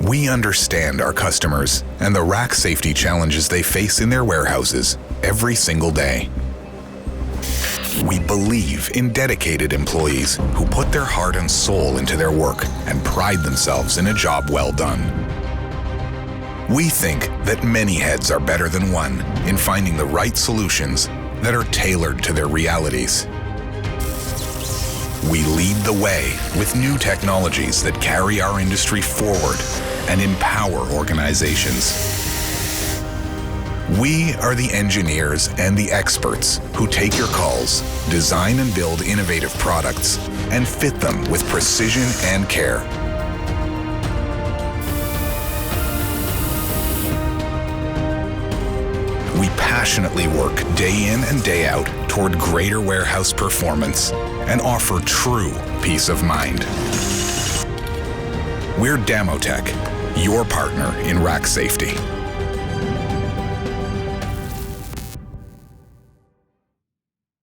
We understand our customers and the rack safety challenges they face in their warehouses every single day. We believe in dedicated employees who put their heart and soul into their work and pride themselves in a job well done. We think that many heads are better than one in finding the right solutions that are tailored to their realities. We lead the way with new technologies that carry our industry forward and empower organizations. We are the engineers and the experts who take your calls, design and build innovative products, and fit them with precision and care. We passionately work day in and day out toward greater warehouse performance and offer true peace of mind. We're Damotech, your partner in rack safety.